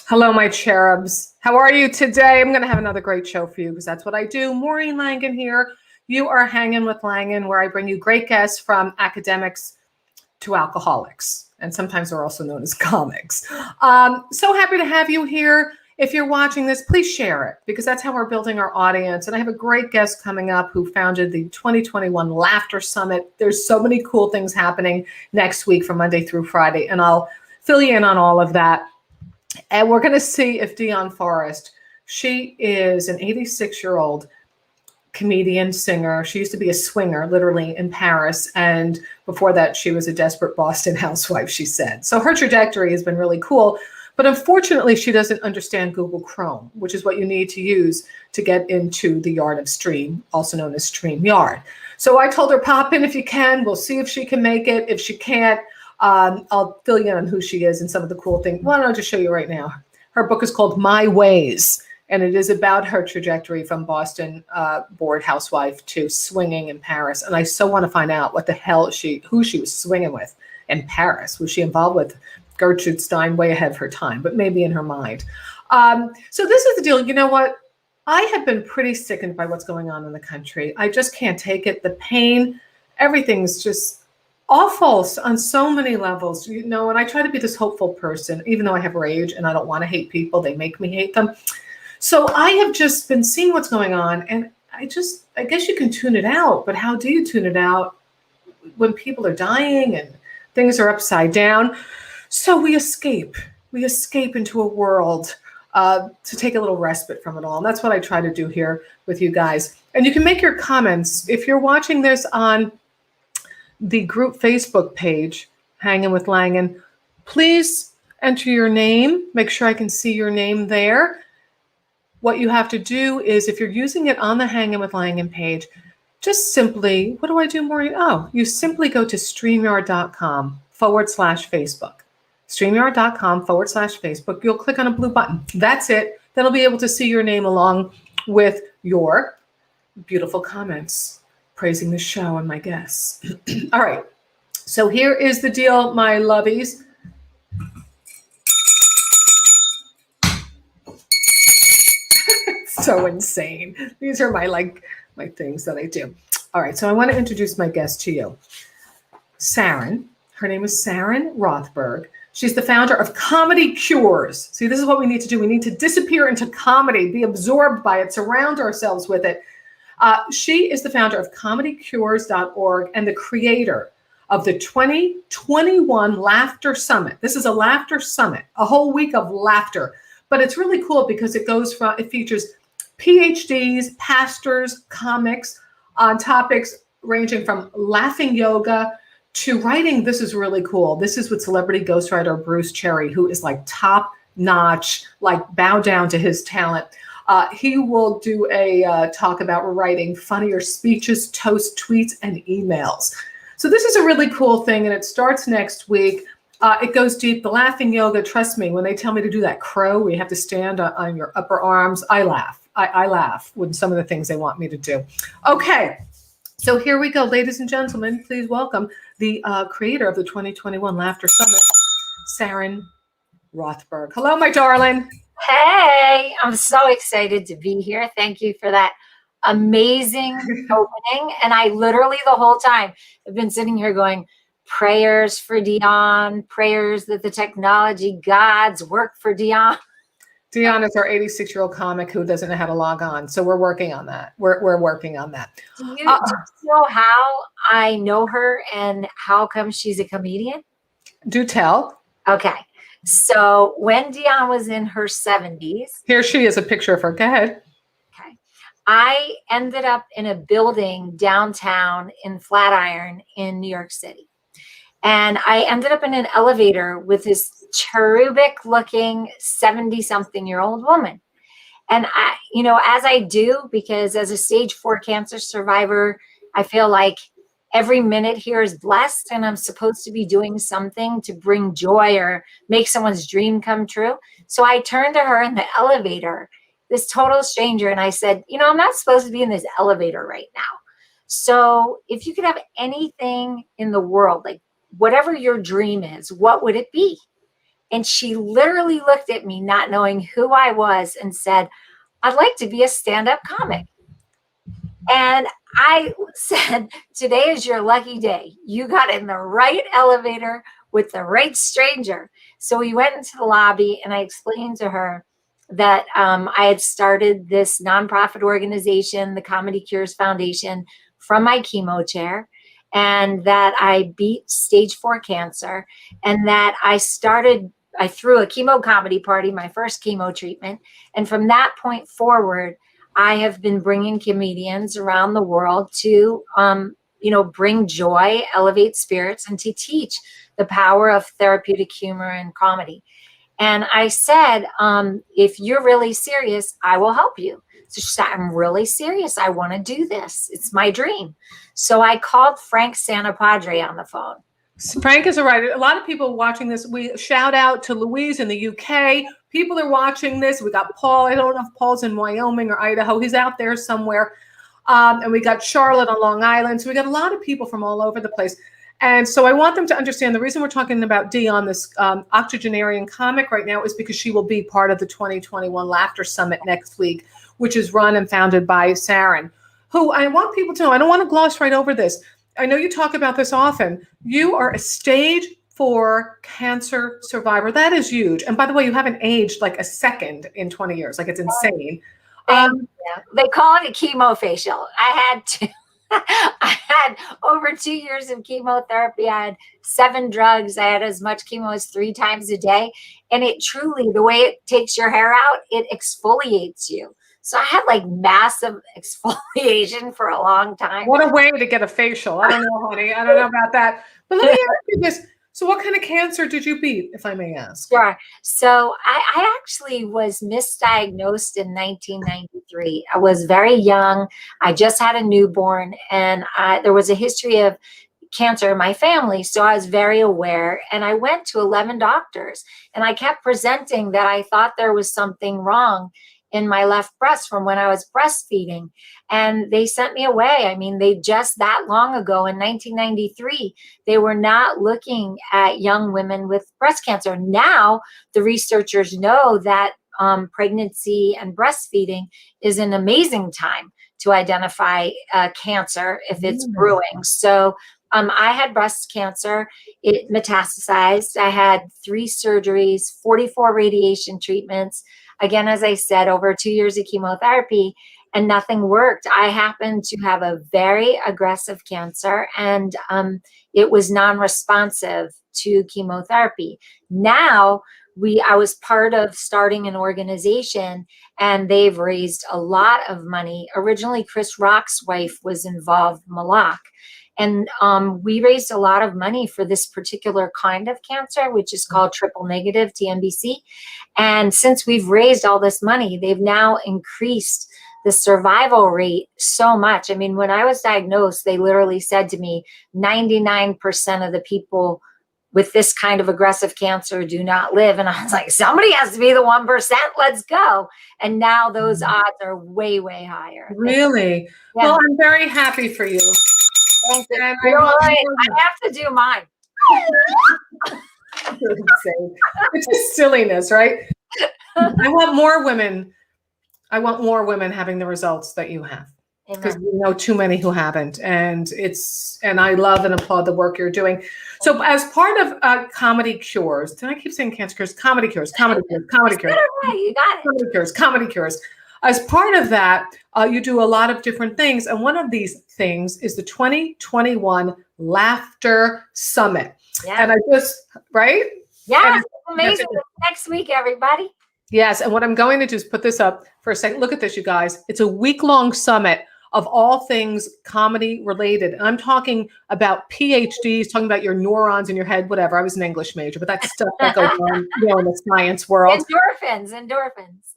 Hello, my cherubs. How are you today? I'm going to have another great show for you because that's what I do. Maureen Langan here. You are hanging with Langan, where I bring you great guests from academics to alcoholics. And sometimes they're also known as comics. So happy to have you here. If you're watching this, please share it because that's how we're building our audience. And I have a great guest coming up who founded the 2021 Laughter Summit. There's so many cool things happening next week from Monday through Friday, and I'll fill you in on all of that. And we're going to see if Dion Forrest, she is an 86-year-old comedian, singer. She used to be a swinger, literally, in Paris. And before that, she was a desperate Boston housewife, she said. So her trajectory has been really cool. But unfortunately, she doesn't understand Google Chrome, which is what you need to use to get into the Yard of Stream, also known as StreamYard. So I told her, pop in if you can. We'll see if she can make it. If she can't, I'll fill you in on who she is and some of the cool things. Why don't I just show you right now? Her book is called My Ways, and it is about her trajectory from Boston bored housewife to swinging in Paris. And I so want to find out what the hell who she was swinging with in Paris. Was she involved with Gertrude Stein? Way ahead of her time, but maybe in her mind. So this is the deal. You know what? I have been pretty sickened by what's going on in the country. I just can't take it. The pain, everything's just awful on so many levels, and I try to be this hopeful person, even though I have rage and I don't want to hate people. They make me hate them. So I have just been seeing what's going on, and I guess you can tune it out, but how do you tune it out when people are dying and things are upside down? So we escape into a world to take a little respite from it all. And that's what I try to do here with you guys. And you can make your comments. If you're watching this on the group Facebook page, Hanging with Langan, please enter your name. Make sure I can see your name there. What you have to do is, if you're using it on the Hanging with Langan page, just simply, what do I do, Maureen? Oh, you simply go to StreamYard.com/Facebook. StreamYard.com/Facebook. You'll click on a blue button. That's it. Then I'll be able to see your name along with your beautiful comments praising the show and my guests. All right. So here is the deal, my lovies. So insane. These are my things that I do. All right. So I want to introduce my guest to you. Saranne. Her name is Saranne Rothberg. She's the founder of Comedy Cures. See, this is what we need to do. We need to disappear into comedy, be absorbed by it, surround ourselves with it. She is the founder of comedycures.org and the creator of the 2021 Laughter Summit. This is a laughter summit, a whole week of laughter. But it's really cool because it features PhDs, pastors, comics on topics ranging from laughing yoga to writing. This is really cool. This is with celebrity ghostwriter Bruce Cherry, who is like top notch, like bow down to his talent. He will do a talk about writing funnier speeches, toast tweets, and emails. So this is a really cool thing, and it starts next week. It goes deep. The laughing yoga, trust me, when they tell me to do that crow where you have to stand on your upper arms, I laugh. I laugh with some of the things they want me to do. Okay, so here we go. Ladies and gentlemen, please welcome the creator of the 2021 Laughter Summit, Saranne Rothberg. Hello, my darling. Hey, I'm so excited to be here. Thank you for that amazing opening. And I literally the whole time have been sitting here going, prayers for Dion, prayers that the technology gods work for Dion. Dion is our 86-year-old comic who doesn't know how to log on. So we're working on that. We're working on that. Do you know how I know her and how come she's a comedian? Do tell. Okay. So when Dion was in her 70s. Here she is, a picture of her. Go ahead. Okay. I ended up in a building downtown in Flatiron in New York City. And I ended up in an elevator with this cherubic looking 70-something-year-old woman. And I, as I do, because as a stage 4 cancer survivor, I feel like every minute here is blessed and I'm supposed to be doing something to bring joy or make someone's dream come true. So I turned to her in the elevator, this total stranger, and I said, I'm not supposed to be in this elevator right now. So if you could have anything in the world, like whatever your dream is, what would it be? And she literally looked at me, not knowing who I was, and said, "I'd like to be a stand-up comic." And I said, "Today is your lucky day. You got in the right elevator with the right stranger." So we went into the lobby and I explained to her that I had started this nonprofit organization, the Comedy Cures Foundation, from my chemo chair, and that I beat stage 4 cancer, and that I threw a chemo comedy party, my first chemo treatment. And from that point forward, I have been bringing comedians around the world to, bring joy, elevate spirits, and to teach the power of therapeutic humor and comedy. And I said, if you're really serious, I will help you. So she said, "I'm really serious. I want to do this. It's my dream." So I called Frank Santapadre on the phone. Frank is a writer. A lot of people watching this. We shout out to Louise in the UK. People are watching this. We got Paul. I don't know if Paul's in Wyoming or Idaho. He's out there somewhere. And we got Charlotte on Long Island. So we got a lot of people from all over the place. And so I want them to understand the reason we're talking about Dee on this octogenarian comic right now is because she will be part of the 2021 Laughter Summit next week, which is run and founded by Saranne, who I want people to know. I don't want to gloss right over this. I know you talk about this often. You are a stage 4 cancer survivor. That is huge. And by the way, you haven't aged like a second in 20 years. Like, it's insane. They call it a chemo facial. I had over 2 years of chemotherapy. I had 7 drugs. I had as much chemo as 3 times a day. And it truly, the way it takes your hair out, it exfoliates you. So I had like massive exfoliation for a long time. What a way to get a facial. I don't know, honey. I don't know about that. But let me ask you this. So what kind of cancer did you beat, if I may ask? Sure. So I actually was misdiagnosed in 1993. I was very young. I just had a newborn, and there was a history of cancer in my family. So I was very aware, and I went to 11 doctors, and I kept presenting that I thought there was something wrong in my left breast from when I was breastfeeding. And they sent me away. I mean, they just that long ago in 1993, they were not looking at young women with breast cancer. Now the researchers know that pregnancy and breastfeeding is an amazing time to identify cancer if it's brewing. So I had breast cancer. It metastasized. I had 3 surgeries, 44 radiation treatments. Again, as I said, over 2 years of chemotherapy, and nothing worked. I happened to have a very aggressive cancer, and it was non-responsive to chemotherapy. Now, I was part of starting an organization, and they've raised a lot of money. Originally, Chris Rock's wife was involved, Malak. And we raised a lot of money for this particular kind of cancer, which is called triple negative TNBC. And since we've raised all this money, they've now increased the survival rate so much. I mean, when I was diagnosed, they literally said to me, 99% of the people with this kind of aggressive cancer do not live. And I was like, somebody has to be the 1%. Let's go. And now those odds are way, way higher. Really? Yeah. Well, I'm very happy for you. Thank you. I have to do mine. It's just silliness, right? I want more women having the results that you have, because we know too many who haven't. And I love and applaud the work you're doing. So as part of Comedy Cures, did I keep saying cancer cures? Comedy Cures, Comedy Cures, Comedy Cures. You got it. Comedy Cures, Comedy Cures. As part of that, you do a lot of different things. And one of these things is the 2021 Laughter Summit. Yeah. And right? Yeah, amazing. Next week, everybody. Yes. And what I'm going to do is put this up for a second. Look at this, you guys. It's a week-long summit of all things comedy related. And I'm talking about PhDs, talking about your neurons in your head, whatever. I was an English major, but that's stuff that goes on, in the science world. Endorphins.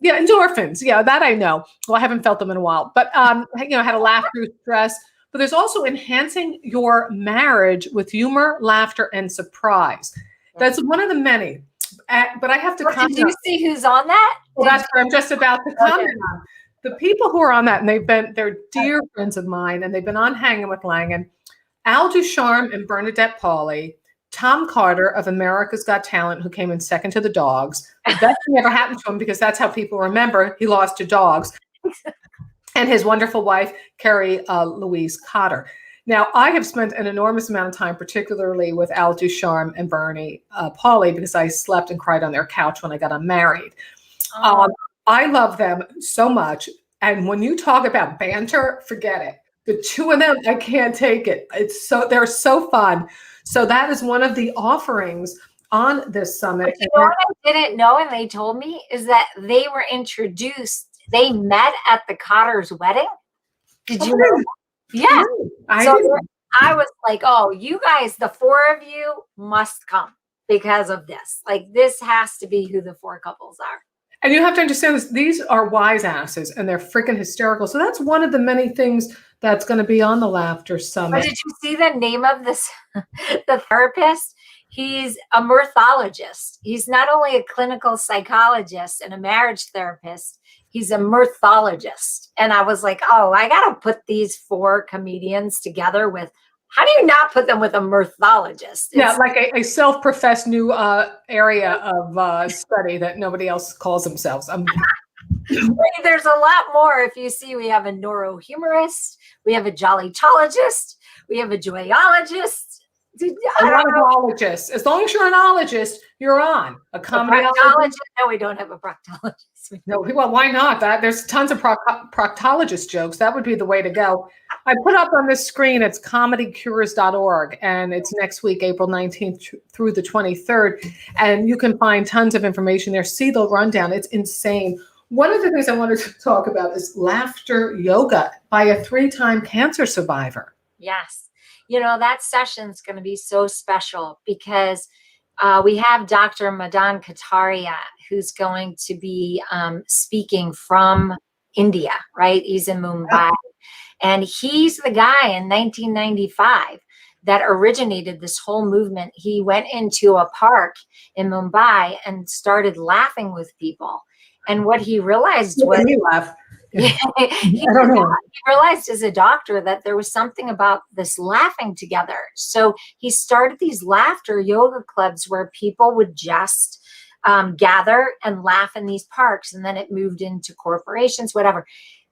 Yeah, endorphins. Yeah, that I know. Well, I haven't felt them in a while, but I had to laugh through stress. But there's also enhancing your marriage with humor, laughter, and surprise. That's one of the many. But I have to comment. Did you see who's on that? Well, that's what I'm just about to comment on. The people who are on that, and they're dear friends of mine, and they've been on Hanging with Langan. Al Ducharme and Bernadette Pauly, Tom Carter of America's Got Talent, who came in second to the dogs. The best thing ever happened to him, because that's how people remember he lost to dogs. And his wonderful wife, Carrie Louise Cotter. Now, I have spent an enormous amount of time, particularly with Al Ducharme and Bernie Pauly, because I slept and cried on their couch when I got unmarried. I love them so much. And when you talk about banter, forget it. The two of them, I can't take it. They're so fun. So that is one of the offerings on this summit. But you know what I didn't know, and they told me, is that they were introduced. They met at the Cotter's wedding. Did you know? Yeah. I was like, oh, you guys, the four of you must come because of this. Like, this has to be who the four couples are. And you have to understand this. These are wise asses, and they're freaking hysterical. So that's one of the many things that's going to be on the Laughter Summit. But did you see the name of this, the therapist? He's a mirthologist. He's not only a clinical psychologist and a marriage therapist, he's a mirthologist. And I was like, oh, I got to put these four comedians together with, how do you not put them with a mirthologist? Yeah, like a self-professed new area of study that nobody else calls themselves. There's a lot more. If you see, we have a neurohumorist, we have a jollytologist, we have a joyologist. A proctologist. As long as you're an ologist, you're on. A proctologist? No, we don't have a proctologist. No, well, why not? There's tons of proctologist jokes. That would be the way to go. I put up on this screen, it's comedycures.org, and it's next week, April 19th through the 23rd. And you can find tons of information there. See the rundown. It's insane. One of the things I wanted to talk about is laughter yoga by a 3-time cancer survivor. Yes. You know, that session's going to be so special because we have Dr. Madan Kataria, who's going to be speaking from India, right? He's in Mumbai. And he's the guy in 1995 that originated this whole movement. He went into a park in Mumbai and started laughing with people. And what he realized was, he realized as a doctor that there was something about this laughing together. So he started these laughter yoga clubs where people would just gather and laugh in these parks. And then it moved into corporations, whatever.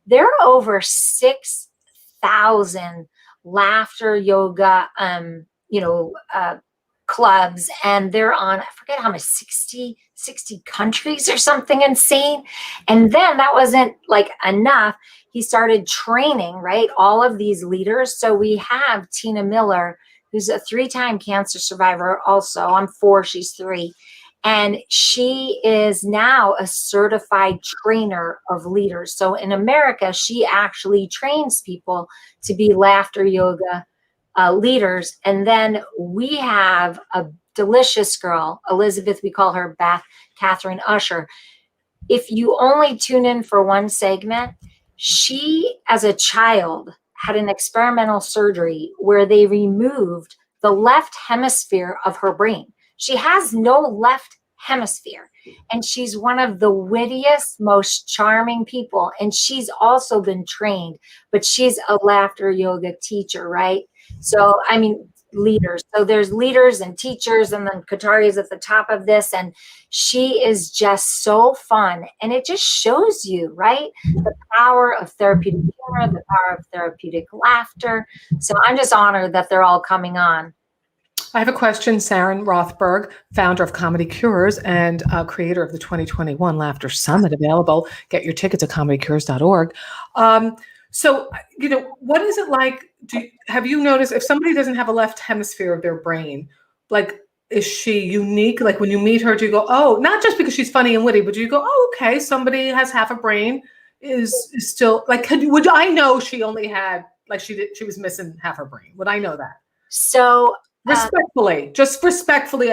There are over 6,000 laughter yoga, clubs, and they're on, I forget how much, 60 countries or something insane. And then that wasn't like enough. He started training, right, all of these leaders. So we have Tina Miller, who's a 3-time cancer survivor also. I'm 4, she's 3. And she is now a certified trainer of leaders. So in America, she actually trains people to be laughter yoga leaders. And then we have a delicious girl, Elizabeth, we call her Beth Catherine Usher. If you only tune in for one segment, she, as a child, had an experimental surgery where they removed the left hemisphere of her brain. She has no left hemisphere, and she's one of the wittiest, most charming people. And she's also been trained, but she's a laughter yoga teacher, right? So, I mean, leaders. So there's leaders and teachers, and then Katari is at the top of this, and she is just so fun. And it just shows you, right, the power of therapeutic humor, the power of therapeutic laughter. So I'm just honored that they're all coming on. I have a question. Saranne Rothberg, founder of Comedy Cures and creator of the 2021 Laughter Summit, available. Get your tickets at comedycures.org. So, what is it like? Have you noticed if somebody doesn't have a left hemisphere of their brain, like, is she unique? Like, when you meet her, do you go, oh, not just because she's funny and witty, but do you go, oh, okay, somebody has half a brain is still like, would I know she only had, like, she was missing half her brain? Would I know that? So, respectfully,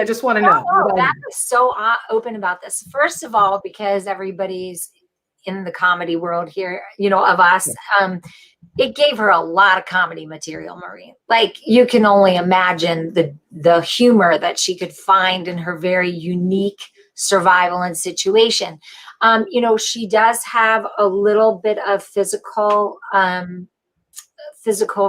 I just want to know. That is so open about this. First of all, because everybody's in the comedy world here, of us, it gave her a lot of comedy material, Maureen. Like, you can only imagine the humor that she could find in her very unique survival and situation. She does have a little bit of physical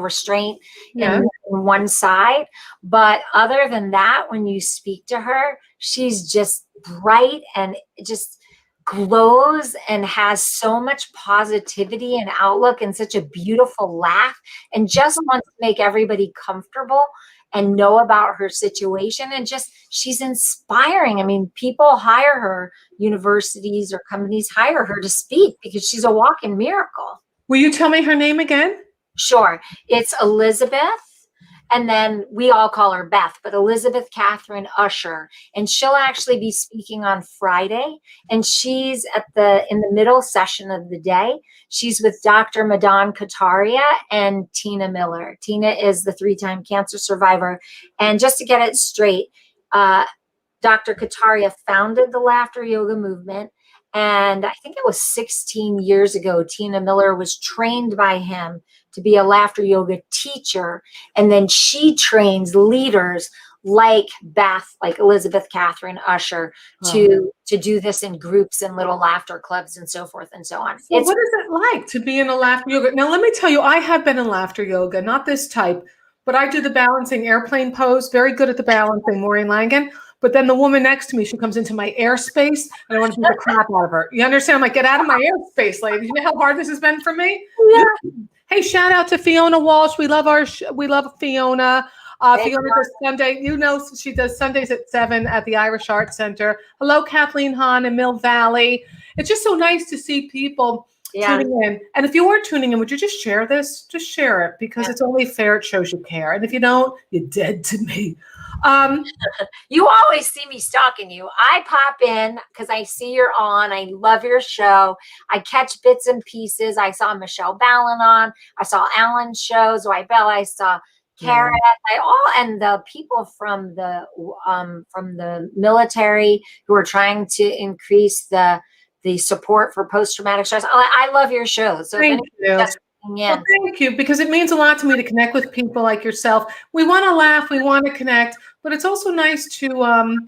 restraint in on one side. But other than that, when you speak to her, she's just bright and just glows and has so much positivity and outlook and such a beautiful laugh and just wants to make everybody comfortable and know about her situation. And just, she's inspiring. I mean, people hire her, universities or companies hire her to speak because she's a walking miracle. Will you tell me her name again? Sure. It's Elizabeth. And then we all call her Beth, but Elizabeth Catherine Usher. And she'll actually be speaking on Friday. And she's in the middle session of the day. She's with Dr. Madan Kataria and Tina Miller. Tina is the 3-time cancer survivor. And just to get it straight, Dr. Kataria founded the laughter yoga movement. And I think it was 16 years ago, Tina Miller was trained by him to be a laughter yoga teacher. And then she trains leaders like Beth, like Elizabeth Catherine Usher, to do this in groups and little laughter clubs and so forth and so on. So what is it like to be in a laughter yoga? Now, let me tell you, I have been in laughter yoga, not this type, but I do the balancing airplane pose, very good at the balancing, Maureen Langan. But then the woman next to me, she comes into my airspace, and I want to beat the crap out of her. You understand? I'm like, get out of my airspace, lady. You know how hard this has been for me? Yeah. Hey, shout out to Fiona Walsh. We love we love Fiona. Fiona does Sunday. You know, she does Sundays at 7 at the Irish Arts Center. Hello, Kathleen Hahn in Mill Valley. It's just so nice to see people tuning in. And if you are tuning in, would you just share this? Just share it, because it's only fair. It shows you care. And if you don't, you're dead to me. You always see me stalking you. I pop in because I see you're on. I love your show. I catch bits and pieces. I saw Michelle Ballin on. I saw Alan's show, Zoe Bell. I saw Karen. And the people from the military who are trying to increase the support for post-traumatic stress. I love your show. So thank you. Well, thank you, because it means a lot to me to connect with people like yourself. We want to laugh, we want to connect, but it's also nice to,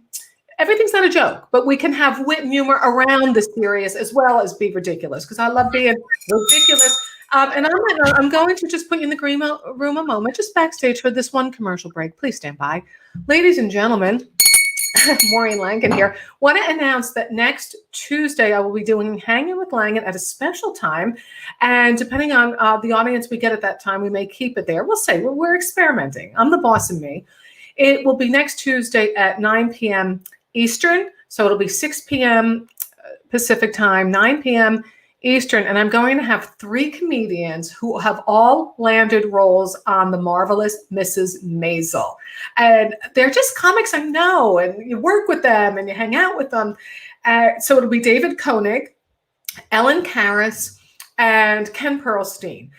everything's not a joke, but we can have wit and humor around the serious as well as be ridiculous, because I love being ridiculous. And I'm going to just put you in the green room a moment, just backstage for this one commercial break. Please stand by. Ladies and gentlemen, Maureen Langan here. Want to announce that next Tuesday I will be doing Hanging with Langan at a special time, and depending on the audience we get at that time, we may keep it there. We'll say we're experimenting. I'm the boss of me. It will be next Tuesday at 9 p.m. Eastern, so it'll be 6 p.m. Pacific time, 9 p.m. Eastern, and I'm going to have 3 comedians who have all landed roles on The Marvelous Mrs. Maisel. And they're just comics I know, and you work with them and you hang out with them. So it'll be David Koenig, Ellen Karras, and Ken Perlstein.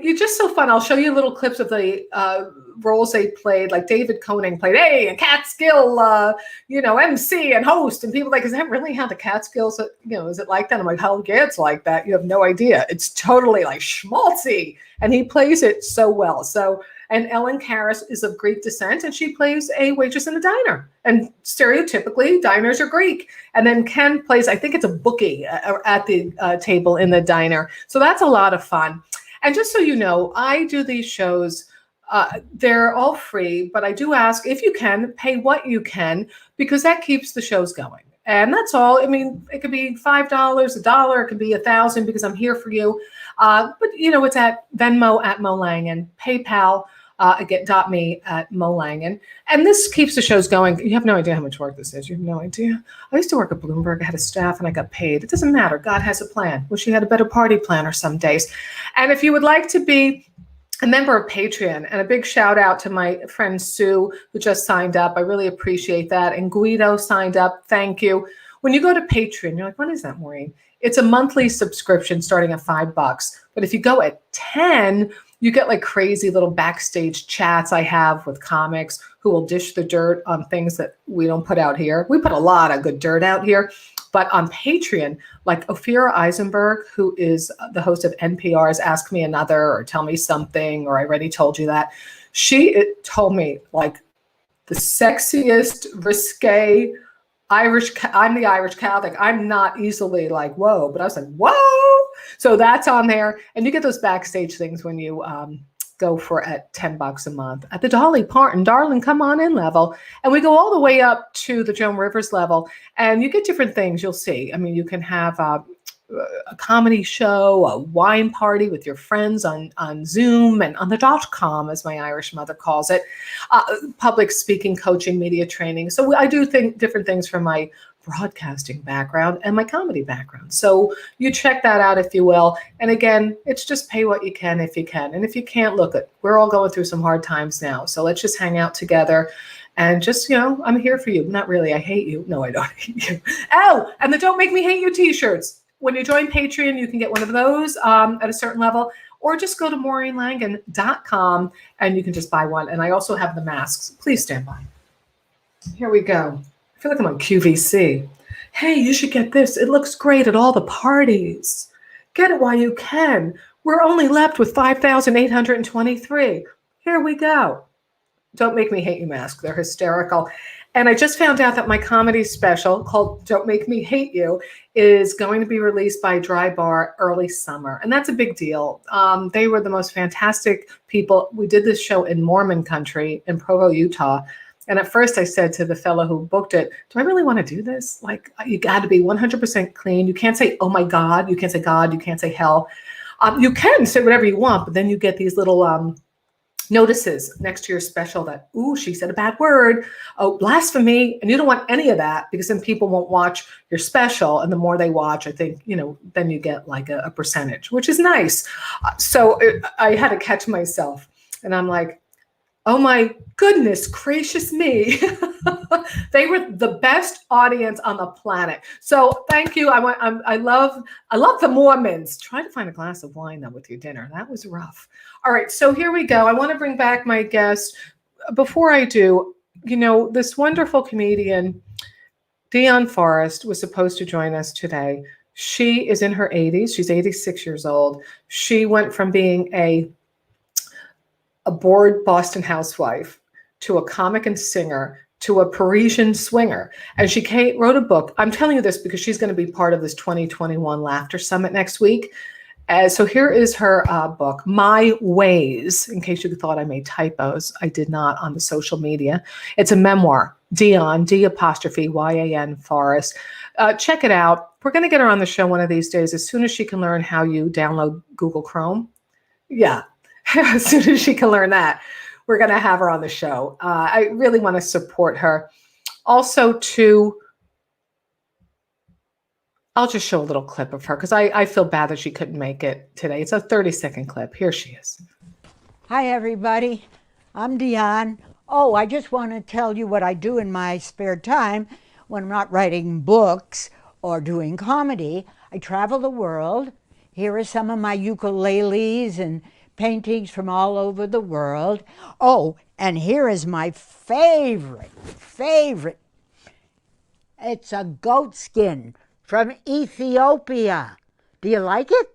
You're just so fun. I'll show you little clips of the roles they played. Like David Koenig played, a Catskill, MC and host. And people are like, is that really how the Catskills, is it like that? I'm like, hell yeah, it's like that. You have no idea. It's totally like schmaltzy. And he plays it so well. And Ellen Karras is of Greek descent, and she plays a waitress in a diner. And stereotypically, diners are Greek. And then Ken plays, I think it's a bookie at the table in the diner. So that's a lot of fun. And just so you know, I do these shows. They're all free, but I do ask, if you can, pay what you can, because that keeps the shows going. And that's all. I mean, it could be $5, $1, it could be $1,000, because I'm here for you. But it's at Venmo at Mo Langan, PayPal .me at Mo Langan. And this keeps the shows going. You have no idea how much work this is. You have no idea. I used to work at Bloomberg. I had a staff and I got paid. It doesn't matter. God has a plan. Wish he had a better party planner some days. And if you would like to be a member of Patreon, and a big shout out to my friend Sue, who just signed up. I really appreciate that. And Guido signed up. Thank you. When you go to Patreon, you're like, what is that, Maureen? It's a monthly subscription starting at $5. But if you go at 10, you get like crazy little backstage chats I have with comics who will dish the dirt on things that we don't put out here. We put a lot of good dirt out here. But on Patreon, like Ophira Eisenberg, who is the host of NPR's Ask Me Another or Tell Me Something, or I Already Told You That, she told me like the sexiest, risque Irish, I'm the Irish Catholic. I'm not easily like, whoa, but I was like, whoa. So that's on there. And you get those backstage things when you go for at $10 a month. At the Dolly Parton, darling, come on in level. And we go all the way up to the Joan Rivers level. And you get different things you'll see. I mean, you can have a comedy show, a wine party with your friends on Zoom and on the .com, as my Irish mother calls it, public speaking, coaching, media training. So I do think different things from my broadcasting background and my comedy background. So you check that out if you will. And again, it's just pay what you can if you can. And if you can't, look it, we're all going through some hard times now. So let's just hang out together and just, I'm here for you. Not really. I hate you. No, I don't hate you. Oh, and the Don't Make Me Hate You t-shirts. When you join Patreon, you can get one of those at a certain level, or just go to maureenlangan.com and you can just buy one. And I also have the masks. Please stand by. Here we go. I feel like I'm on QVC. Hey, you should get this. It looks great at all the parties. Get it while you can. We're only left with 5,823. Here we go. Don't Make Me Hate You mask. They're hysterical. And I just found out that my comedy special called Don't Make Me Hate You is going to be released by Dry Bar early summer. And that's a big deal. They were the most fantastic people. We did this show in Mormon country in Provo, Utah. And at first I said to the fellow who booked it, do I really want to do this? Like, you got to be 100% clean. You can't say, oh my God. You can't say God. You can't say hell. You can say whatever you want, but then you get these little notices next to your special that, ooh, she said a bad word. Oh, blasphemy. And you don't want any of that because then people won't watch your special. And the more they watch, I think, then you get like a percentage, which is nice. So I had to catch myself and I'm like, oh my goodness gracious me. They were the best audience on the planet. So thank you. I love the Mormons. Try to find a glass of wine though with your dinner. That was rough. All right, so here we go. I want to bring back my guest. Before I do, this wonderful comedian, Dionne Forrest, was supposed to join us today. She is in her 80s. She's 86 years old. She went from being a bored Boston housewife to a comic and singer to a Parisian swinger. And she wrote a book. I'm telling you this because she's going to be part of this 2021 Laughter Summit next week. So here is her book, My Ways, in case you thought I made typos. I did not on the social media. It's a memoir, Dionne, D''Y''A''N, Forrest. Check it out. We're going to get her on the show one of these days as soon as she can learn how you download Google Chrome. Yeah, as soon as she can learn that, we're going to have her on the show. I really want to support her. Also, I'll just show a little clip of her because I feel bad that she couldn't make it today. It's a 30-second clip. Here she is. Hi, everybody. I'm Dionne. Oh, I just want to tell you what I do in my spare time when I'm not writing books or doing comedy. I travel the world. Here are some of my ukuleles and paintings from all over the world. Oh, and here is my favorite. It's a goat skin from Ethiopia. Do you like it?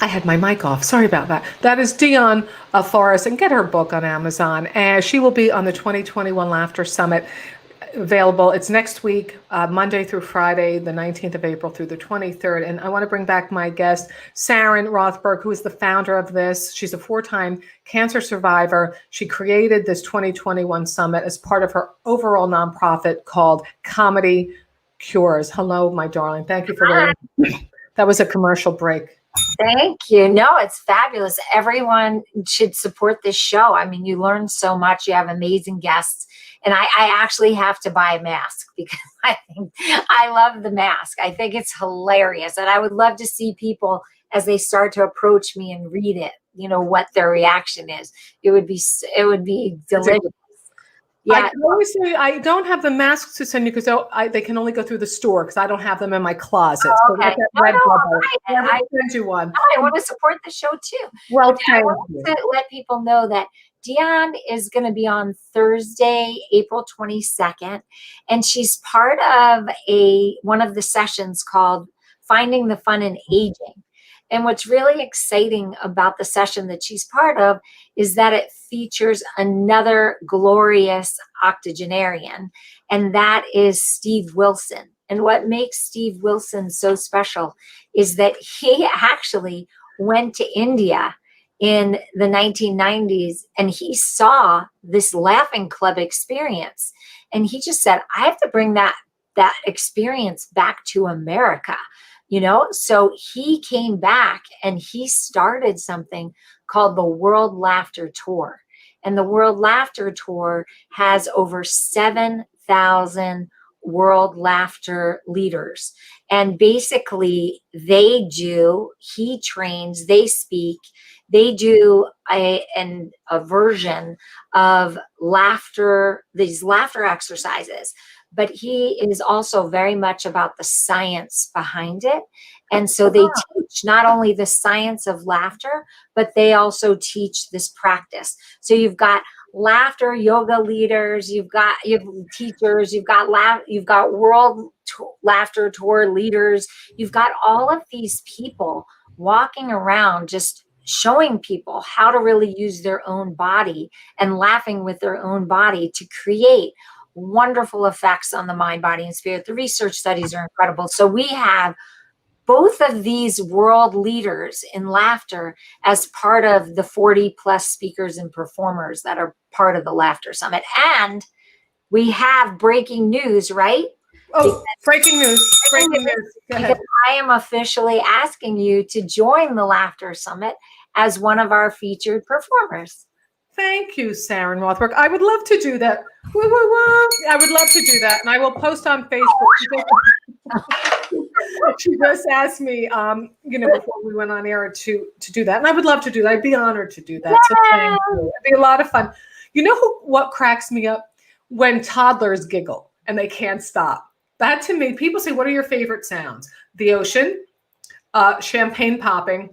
I had my mic off. Sorry about that. That is Dionne Forrest, and get her book on Amazon. And she will be on the 2021 Laughter Summit available. It's next week, Monday through Friday, the 19th of April through the 23rd. And I want to bring back my guest, Saranne Rothberg, who is the founder of this. She's a 4-time cancer survivor. She created this 2021 summit as part of her overall nonprofit called Comedy Cures. Hello, my darling. Thank you for waiting. That was a commercial break. Thank you. No, it's fabulous. Everyone should support this show. I mean, you learn so much. You have amazing guests. And I actually have to buy a mask because I love the mask. I think it's hilarious. And I would love to see people as they start to approach me and read it, what their reaction is. It would be delicious. Yeah. I always say I don't have the masks to send you because they can only go through the store because I don't have them in my closet. Oh, okay. I send you one. I want to support the show too. Well, I want to let people know that Dionne is going to be on Thursday, April 22nd, and she's part of one of the sessions called finding the fun in aging. And what's really exciting about the session that she's part of is that it features another glorious octogenarian, and that is Steve Wilson. And what makes Steve Wilson so special is that he actually went to India in the 1990s and he saw this laughing club experience. And he just said, I have to bring that experience back to America. So he came back and he started something called the World Laughter Tour. And the World Laughter Tour has over 7,000 world laughter leaders. And basically he trains, they speak, they do a version of laughter, these laughter exercises. But he is also very much about the science behind it. And so they teach not only the science of laughter, but they also teach this practice. So you've got laughter yoga leaders, you have teachers, you've got world laughter tour leaders, you've got all of these people walking around just showing people how to really use their own body and laughing with their own body to create wonderful effects on the mind, body, and spirit. The research studies are incredible. So we have both of these world leaders in laughter as part of the 40 plus speakers and performers that are part of the Laughter Summit. And we have breaking news, right? Oh, breaking news. Breaking news. Go ahead. Because I am officially asking you to join the Laughter Summit as one of our featured performers. Thank you, Saranne Rothberg. I would love to do that. Woo, woo, woo. I would love to do that. And I will post on Facebook. She just asked me, before we went on air to do that. And I would love to do that. I'd be honored to do that. So thank you. It'd be a lot of fun. What cracks me up? When toddlers giggle and they can't stop. That to me, people say, what are your favorite sounds? The ocean, champagne popping,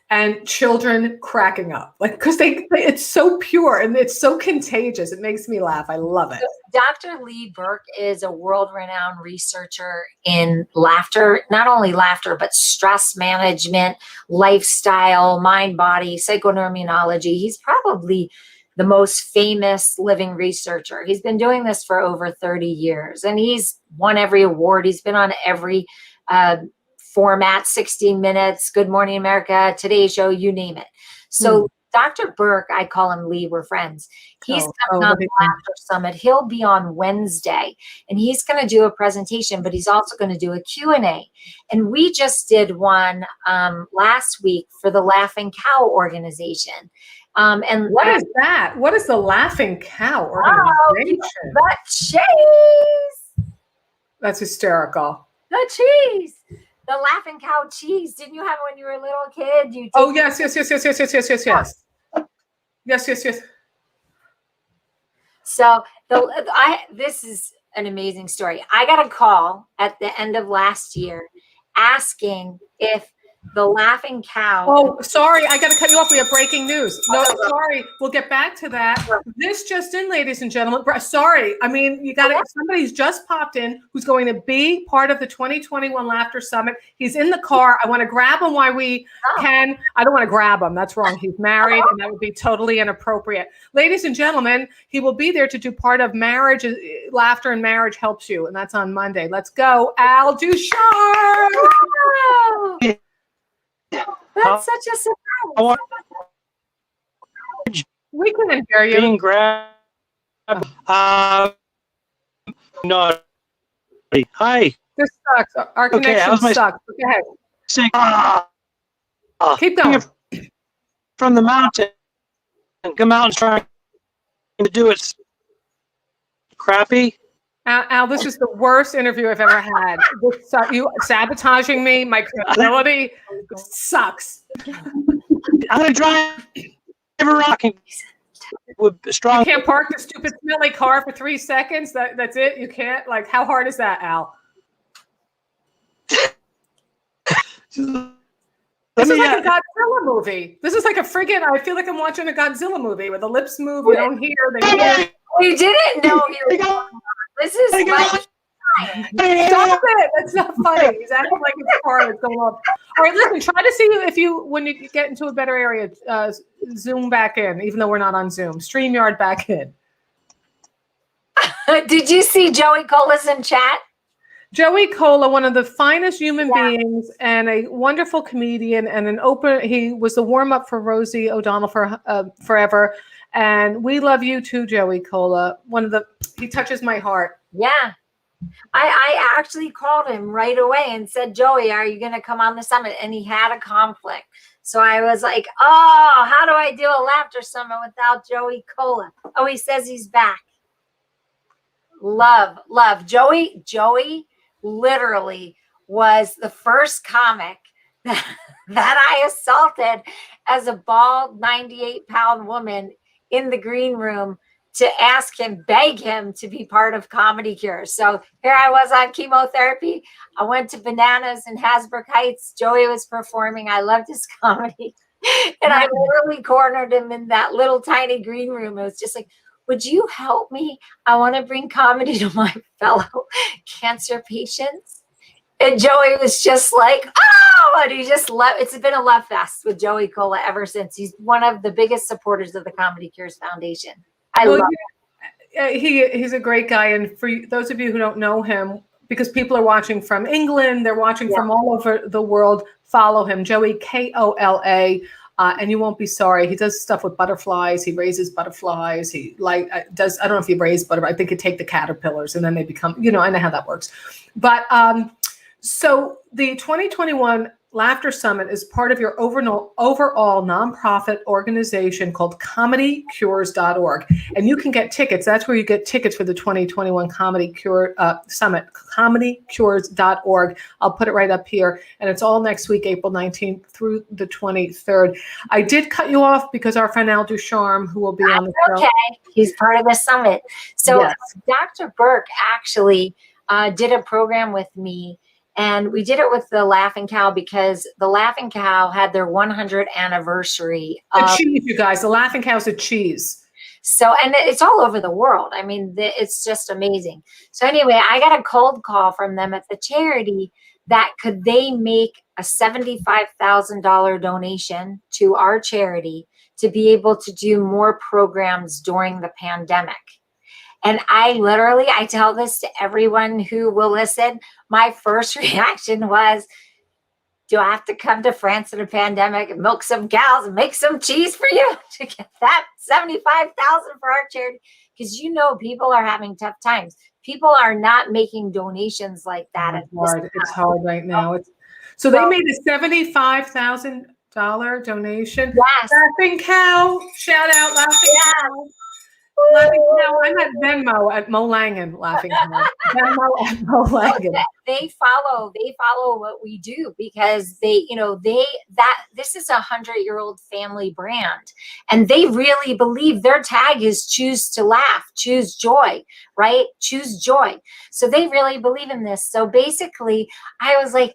and children cracking up, because it's so pure and it's so contagious. It makes me laugh. I love it. Dr. Lee Burke is a world-renowned researcher in laughter, not only laughter, but stress management, lifestyle, mind, body, psychoneuroimmunology. He's probably the most famous living researcher. He's been doing this for over 30 years and he's won every award. He's been on every format, 60 Minutes, Good Morning America, Today Show, you name it. So Dr. Burke, I call him Lee, we're friends. He's coming on the Laughter Summit. He'll be on Wednesday and he's going to do a presentation, but he's also going to do a Q&A. And we just did one last week for the Laughing Cow organization. And what is that? What is the Laughing Cow organization? The cheese. That's hysterical. The cheese. The Laughing Cow cheese. Didn't you have it when you were a little kid? Yes. Yes. So this is an amazing story. I got a call at the end of last year asking if the Laughing Cow. Oh, sorry. I got to cut you off. We have breaking news. No, sorry. We'll get back to that. This just in, ladies and gentlemen. Sorry. I mean, somebody's just popped in who's going to be part of the 2021 Laughter Summit. He's in the car. I want to grab him while we can. I don't want to grab him. That's wrong. He's married and that would be totally inappropriate. Ladies and gentlemen, he will be there to do part of Marriage, Laughter and Marriage Helps You. And that's on Monday. Let's go. Al Ducharme. That's such a surprise. We couldn't hear you. Being grabbed. No. Hi. This sucks. Our connection sucks. Go ahead. Keep going. From the mountain. Come out and try to do it. Crappy. Al, this is the worst interview I've ever had. You sabotaging me, my credibility sucks. I'm going to drive around with strong. You can't park the stupid smelly car for 3 seconds. That's it. You can't. How hard is that, Al? This is like a Godzilla movie. This is like a friggin'. I feel like I'm watching a Godzilla movie where the lips move. We don't hear. They hear. We didn't know you were. This is like Stop it. That's not funny. He's acting like it's hard. It's going on. All right, listen, try to see if you, when you get into a better area, Zoom back in, even though we're not on Zoom. StreamYard back in. Did you see Joey Cola's in chat? Joey Cola, one of the finest human beings and a wonderful comedian and he was the warm-up for Rosie O'Donnell for forever. And we love you too, Joey Cola. He touches my heart. Yeah. I actually called him right away and said, Joey, are you going to come on the summit? And he had a conflict. So I was like, oh, how do I do a laughter summit without Joey Cola? Oh, he says he's back. Love. Joey literally was the first comic that I assaulted as a bald 98-pound woman in the green room to beg him to be part of Comedy Cures. So here I was on chemotherapy. I went to Bananas in Hasbrook Heights. Joey was performing. I loved his comedy. And I literally cornered him in that little tiny green room. It was just like, would you help me? I want to bring comedy to my fellow cancer patients. And Joey was just like, oh, and he just left. It's been a love fest with Joey Cola ever since. He's one of the biggest supporters of the Comedy Cures Foundation. I love it. He's a great guy. And for those of you who don't know him, because people are watching from England, they're watching from all over the world, follow him, Joey Kola. And you won't be sorry. He does stuff with butterflies. He raises butterflies. He does. I don't know if he raised butterflies. I think you take the caterpillars and then they become. I know how that works. But so the 2021 Laughter Summit is part of your overall nonprofit organization called ComedyCures.org, and you can get tickets. That's where you get tickets for the 2021 Comedy Cure Summit. ComedyCures.org. I'll put it right up here, and it's all next week, April 19th through the 23rd. I did cut you off because our friend Al Ducharme, who will be on the show. Okay, he's part of the summit. So yes. Dr. Burke actually did a program with me. And we did it with the Laughing Cow because the Laughing Cow had their 100th anniversary. The cheese, you guys. The Laughing Cow's a cheese. So, and it's all over the world. I mean, it's just amazing. So anyway, I got a cold call from them at the charity that could they make a $75,000 donation to our charity to be able to do more programs during the pandemic. And I tell this to everyone who will listen. My first reaction was, do I have to come to France in a pandemic and milk some cows and make some cheese for you to get that $75,000 for our charity? Because people are having tough times. People are not making donations like that. It's hard right now. So they made a $75,000 donation. Yes. Laughing Cow. Shout out Laughing Cow. Laughing Cow. I'm at Venmo at Mo Langan. Laughing Cow. Venmo at Mo Langan. They follow what we do because this is a 100-year-old family brand, and they really believe their tag is choose to laugh, choose joy, right? Choose joy. So they really believe in this. So basically, I was like,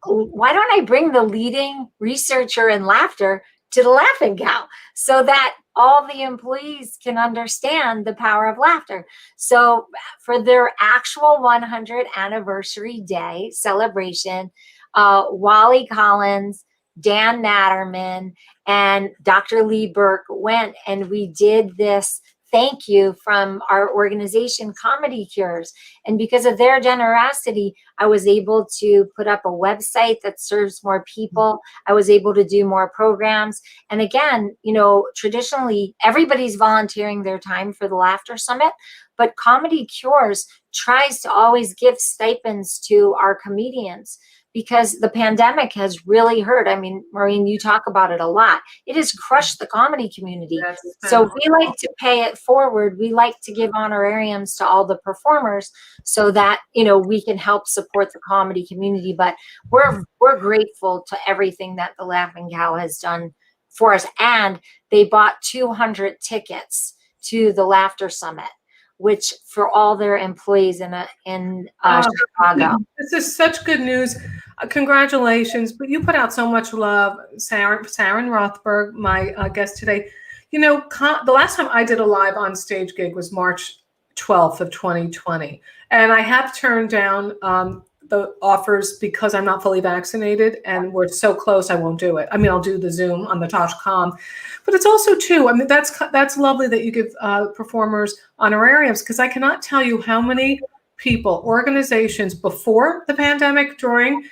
why don't I bring the leading researcher in laughter to the Laughing Cow so that all the employees can understand the power of laughter. So for their actual 100th anniversary day celebration, Wally Collins, Dan Natterman, and Dr. Lee Burke went and we did this thank you from our organization, Comedy Cures. And because of their generosity, I was able to put up a website that serves more people. I was able to do more programs. And again, traditionally, everybody's volunteering their time for the Laughter Summit, but Comedy Cures tries to always give stipends to our comedians because the pandemic has really hurt. I mean, Maureen, you talk about it a lot. It has crushed the comedy community. So we like to pay it forward. We like to give honorariums to all the performers so that, we can help support the comedy community. But we're grateful to everything that the Laughing Cow has done for us. And they bought 200 tickets to the Laughter Summit, which for all their employees in Chicago. This is such good news. Congratulations. But you put out so much love. Saranne Rothberg, my guest today. The last time I did a live on stage gig was March 12th of 2020. And I have turned down the offers because I'm not fully vaccinated and we're so close, I won't do it. I mean, I'll do the Zoom on the Tosh.com, but it's also too, I mean, that's lovely that you give performers honorariums, because I cannot tell you how many people, organizations before the pandemic, during,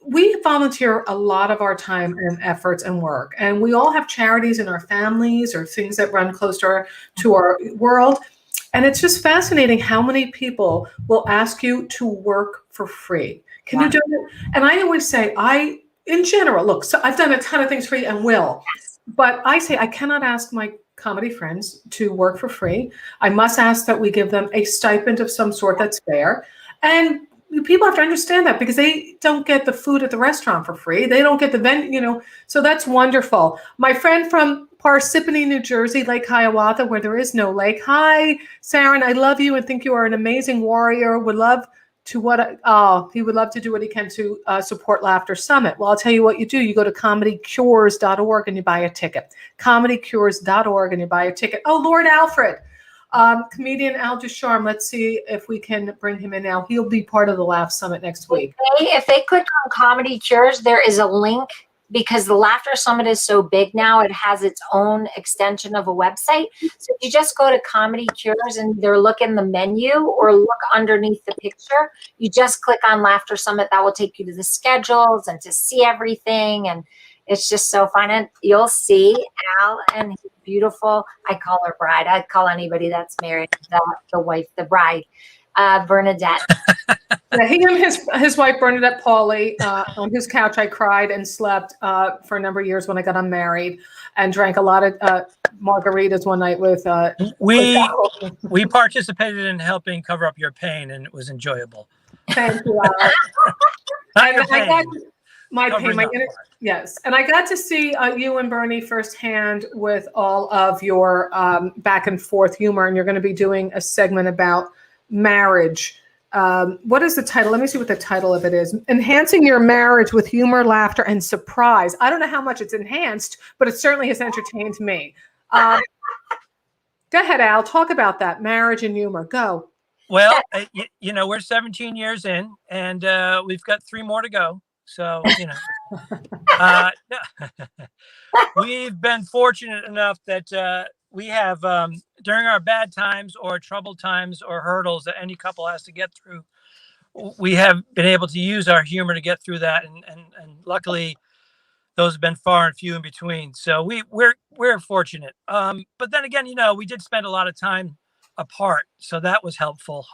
we volunteer a lot of our time and efforts and work. And we all have charities in our families or things that run close to our world. And it's just fascinating how many people will ask you to work for free. Can you do it? And I always say, in general, look, so I've done a ton of things free and will, but I say I cannot ask my comedy friends to work for free. I must ask that we give them a stipend of some sort that's fair. And people have to understand that, because they don't get the food at the restaurant for free. They don't get the venue, so that's wonderful. My friend from Parsippany, New Jersey, Lake Hiawatha, where there is no lake. Hi, Saranne, I love you and think you are an amazing warrior. Would love to he would love to do what he can to support Laughter Summit. Well, I'll tell you what you do. You go to comedycures.org and you buy a ticket. Comedycures.org and you buy a ticket. Oh, Lord Alfred. Comedian Al Ducharme, let's see if we can bring him in now. He'll be part of the Laugh Summit next week. If they click on Comedy Cures, there is a link, because the Laughter Summit is so big now, it has its own extension of a website. So you just go to Comedy Cures and either look in the menu or look underneath the picture. You just click on Laughter Summit. That will take you to the schedules and to see everything. And it's just so fun. And you'll see Al and his beautiful, I call her bride. I call anybody that's married the wife, the bride, Bernadette. Yeah, he and his wife, Bernadette Pauly, on whose couch I cried and slept for a number of years when I got unmarried, and drank a lot of margaritas one night with we participated in helping cover up your pain, and it was enjoyable. Thank you, Alex. Yes. And I got to see you and Bernie firsthand with all of your back and forth humor, and you're going to be doing a segment about marriage. What is the title? Let me see what the title of it is. Enhancing Your Marriage with Humor, Laughter, and Surprise. I don't know how much it's enhanced, but it certainly has entertained me. Go ahead, Al. Talk about that, marriage and humor. Go. Well, we're 17 years in, and we've got 3 more to go. So, we've been fortunate enough that we have, during our bad times or troubled times or hurdles that any couple has to get through, we have been able to use our humor to get through that. And luckily, those have been far and few in between. So we're fortunate. But then again, we did spend a lot of time apart. So that was helpful.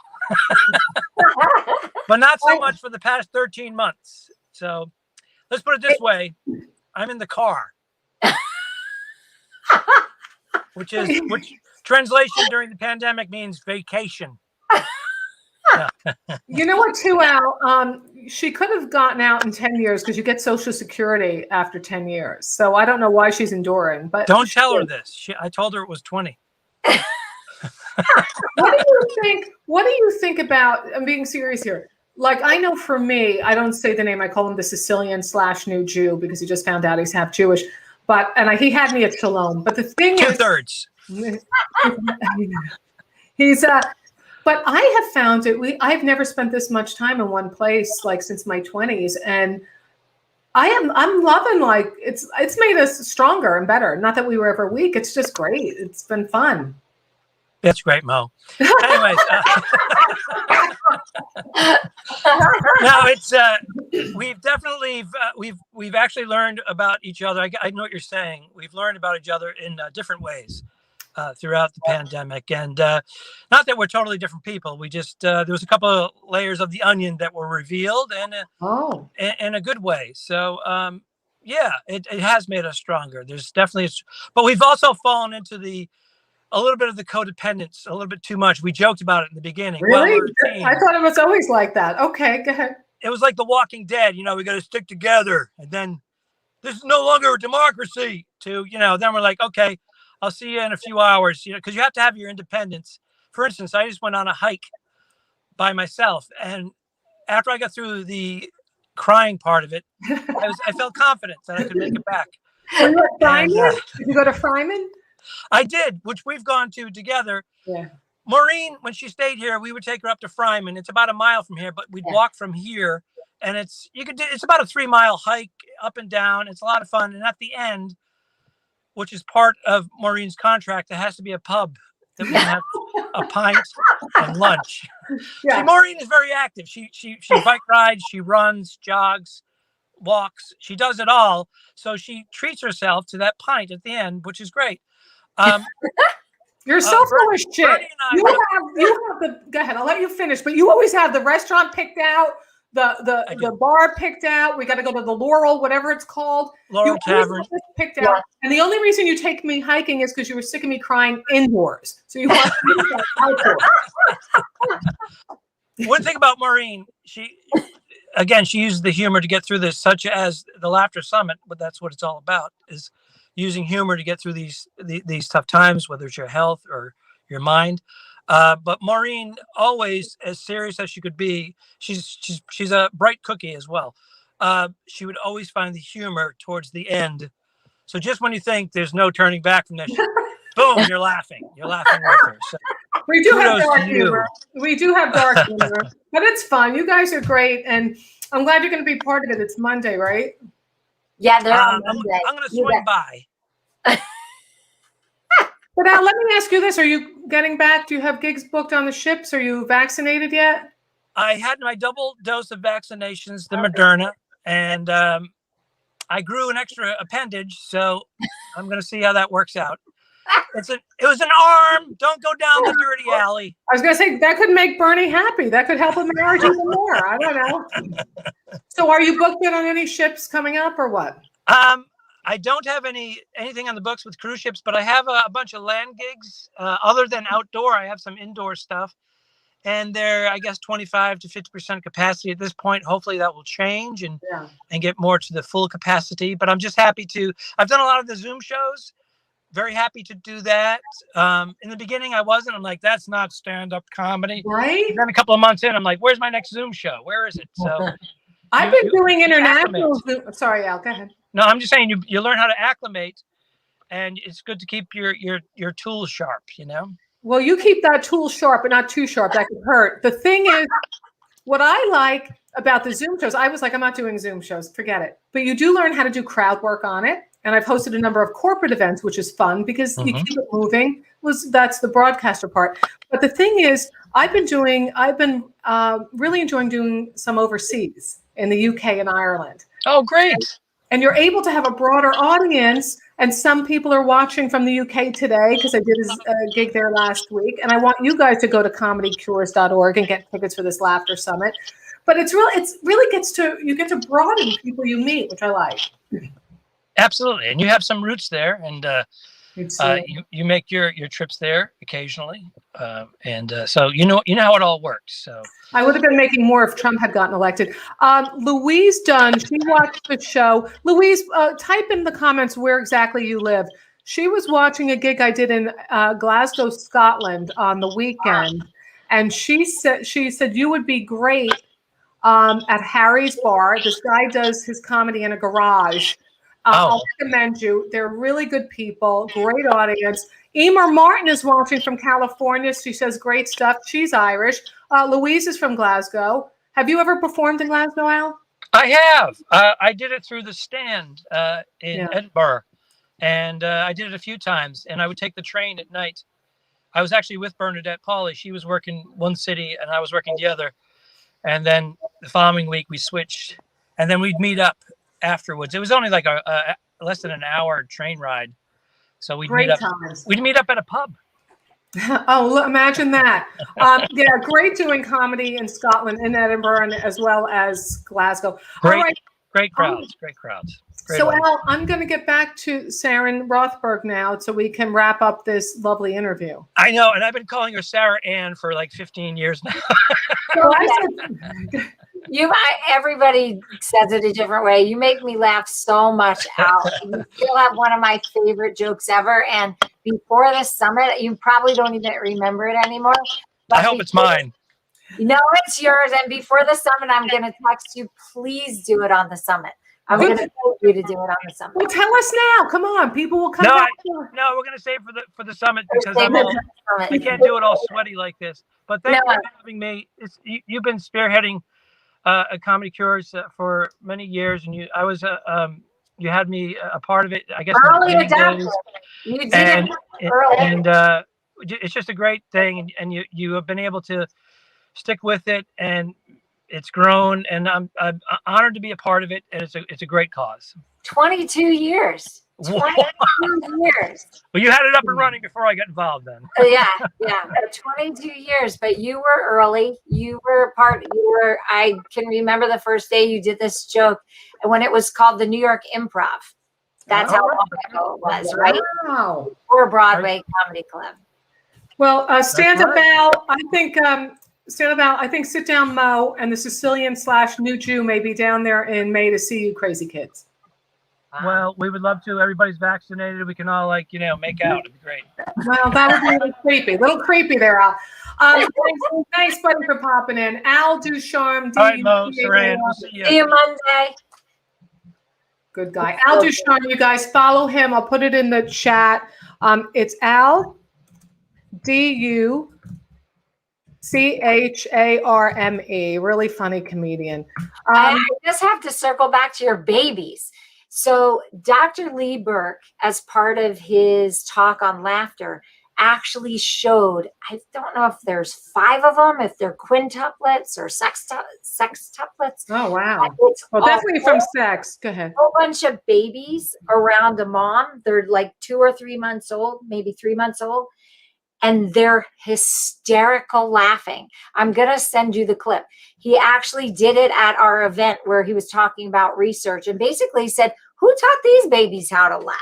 But not so much for the past 13 months. So let's put it this way. I'm in the car. Which translation during the pandemic means vacation. You know what, too, Al? She could have gotten out in 10 years, because you get Social Security after 10 years. So I don't know why she's enduring. But don't tell her this. I told her it was 20. What do you think about? I'm being serious here. Like, I know for me, I don't say the name. I call him the Sicilian/new Jew, because he just found out he's half Jewish. He had me at Shalom. But the thing is, 2/3. He's but I have found it. I've never spent this much time in one place, like, since my 20s, and I'm loving, like, it's made us stronger and better. Not that we were ever weak. It's just great. It's been fun. That's great, Mo. Anyways, no, it's we've definitely we've actually learned about each other. I know what you're saying. We've learned about each other in different ways throughout the pandemic, and not that we're totally different people. We just there was a couple of layers of the onion that were revealed, and in a good way. So yeah, it has made us stronger. There's definitely, but we've also fallen into a little bit of the codependence, a little bit too much. We joked about it in the beginning. Really? I thought it was always like that. Okay, go ahead. It was like The Walking Dead. We got to stick together. And then this is no longer a democracy. Then we're like, okay, I'll see you in a few hours. Because you have to have your independence. For instance, I just went on a hike by myself. And after I got through the crying part of it, I felt confident that I could make it back. Were you at Fryman? Did you go to Fryman? I did, which we've gone to together. Yeah. Maureen, when she stayed here, we would take her up to Fryman. It's about a mile from here, but we'd walk from here, and it's about a 3-mile hike up and down. It's a lot of fun, and at the end, which is part of Maureen's contract, there has to be a pub that we can have a pint and lunch. Yeah. See, Maureen is very active. She bike rides, she runs, jogs, walks. She does it all. So she treats herself to that pint at the end, which is great. You're so full of shit. Bernie and You have the. Go ahead. I'll let you finish. But you always have the restaurant picked out, the bar picked out. We got to go to the Laurel, whatever it's called. Laurel Tavern picked out. And the only reason you take me hiking is because you were sick of me crying indoors. So you want me to go outdoors. One thing about Maureen, she uses the humor to get through this, such as the Laughter Summit, but that's what it's all about, is using humor to get through these tough times, whether it's your health or your mind. But Maureen, always as serious as she could be, she's a bright cookie as well. She would always find the humor towards the end. So just when you think there's no turning back from this, boom, you're laughing. You're laughing with her. So we do have dark humor. We do have dark humor, but it's fun. You guys are great, and I'm glad you're going to be part of it. It's Monday, right? Yeah, they're on Monday. I'm going to swing by. But now let me ask you this. Are you getting back? Do you have gigs booked on the ships? Are you vaccinated yet? I had my double dose of vaccinations, the Moderna, and I grew an extra appendage, so I'm going to see how that works out. It was an arm. Don't go down the dirty alley. I was going to say, that could make Bernie happy. That could help him marriage even more. I don't know. So are you booked in on any ships coming up or what? I don't have anything on the books with cruise ships, but I have a bunch of land gigs. Other than outdoor, I have some indoor stuff. And they're, I guess, 25 to 50% capacity at this point. Hopefully that will change and get more to the full capacity. But I'm just happy I've done a lot of the Zoom shows. Very happy to do that. In the beginning, I wasn't. I'm like, that's not stand-up comedy. Right. And then a couple of months in, I'm like, where's my next Zoom show? Where is it? So I've been doing international Zoom. Sorry, Al, go ahead. No, I'm just saying you learn how to acclimate, and it's good to keep your tools sharp, you know? Well, you keep that tool sharp, but not too sharp. That could hurt. The thing is, what I like about the Zoom shows, I was like, I'm not doing Zoom shows. Forget it. But you do learn how to do crowd work on it. And I've hosted a number of corporate events, which is fun because you keep it moving. That's the broadcaster part. But the thing is, I've been really enjoying doing some overseas in the UK and Ireland. Oh, great. And you're able to have a broader audience. And some people are watching from the UK today because I did a gig there last week. And I want you guys to go to comedycures.org and get tickets for this Laughter Summit. But you get to broaden people you meet, which I like. Absolutely. And you have some roots there, and you make your trips there occasionally. So you know how it all works. So I would have been making more if Trump had gotten elected. Louise Dunn, she watched the show. Louise, type in the comments where exactly you live. She was watching a gig I did in Glasgow, Scotland on the weekend. And she said you would be great at Harry's Bar. This guy does his comedy in a garage. I'll recommend you. They're really good people, great audience. Emer Martin is watching from California. She says great stuff. She's Irish. Louise is from Glasgow. Have you ever performed in Glasgow, Al? I have. I did it through the Stand in Edinburgh, and I did it a few times. And I would take the train at night. I was actually with Bernadette Pauley. She was working one city, and I was working the other. And then the following week we switched, and then we'd meet up afterwards. It was only like a less than an hour train ride, so we'd meet up at a pub. Oh, imagine that. Great doing comedy in Scotland, in Edinburgh, and as well as Glasgow. Great crowds. So Al, I'm going to get back to Saranne Rothberg now so we can wrap up this lovely interview. I know, and I've been calling her Sarah Ann for like 15 years now. So everybody says it a different way. You make me laugh so much, Al. You still have one of my favorite jokes ever. And before the summit, you probably don't even remember it anymore. I hope it's mine. No, it's yours. And before the summit, I'm going to text you. Please do it on the summit. I'm going to pay you to do it on the summit. Well, tell us now. Come on, people will come No, back. no, we're going to save for the summit because Save I'm it all, for the I summit. can't do it all sweaty like this. But thank No. you for having me. You've been spearheading a Comedy Cures for many years, and you had me a part of it, I guess, in the Early beginning adopter. days. You did And it early. and it's just a great thing, and you have been able to stick with it, and it's grown, and I'm honored to be a part of it, and it's a great cause. 22 years. 22 years. Well, you had it up and running before I got involved then. Yeah. 22 years, but you were early. I can remember the first day you did this joke, and when it was called the New York Improv. That's how long ago it was, right? Wow. Or Broadway Comedy Club. Well, Stand Up right. Al, I think Sit Down Mo and the Sicilian/New Jew may be down there in May to see you crazy kids. Well, we would love to. Everybody's vaccinated. We can all make out. It'd be great. Well, that would be a little creepy there, Al. Thanks, buddy, for popping in. Al Ducharme. All right, Mo, Saranne, we'll see you. See you Monday. Good guy. Al Ducharme, you guys follow him. I'll put it in the chat. It's Al Ducharme. Really funny comedian. I just have to circle back to your babies. So Dr. Lee Burke, as part of his talk on laughter, actually showed, I don't know if there's 5 of them, if they're quintuplets or sextuplets. Oh, wow. It's Well, definitely from sex. Go ahead. a whole bunch of babies around a mom. They're like 2 or 3 months old, maybe 3 months old. And they're hysterical laughing. I'm going to send you the clip. He actually did it at our event where he was talking about research and basically said, who taught these babies how to laugh?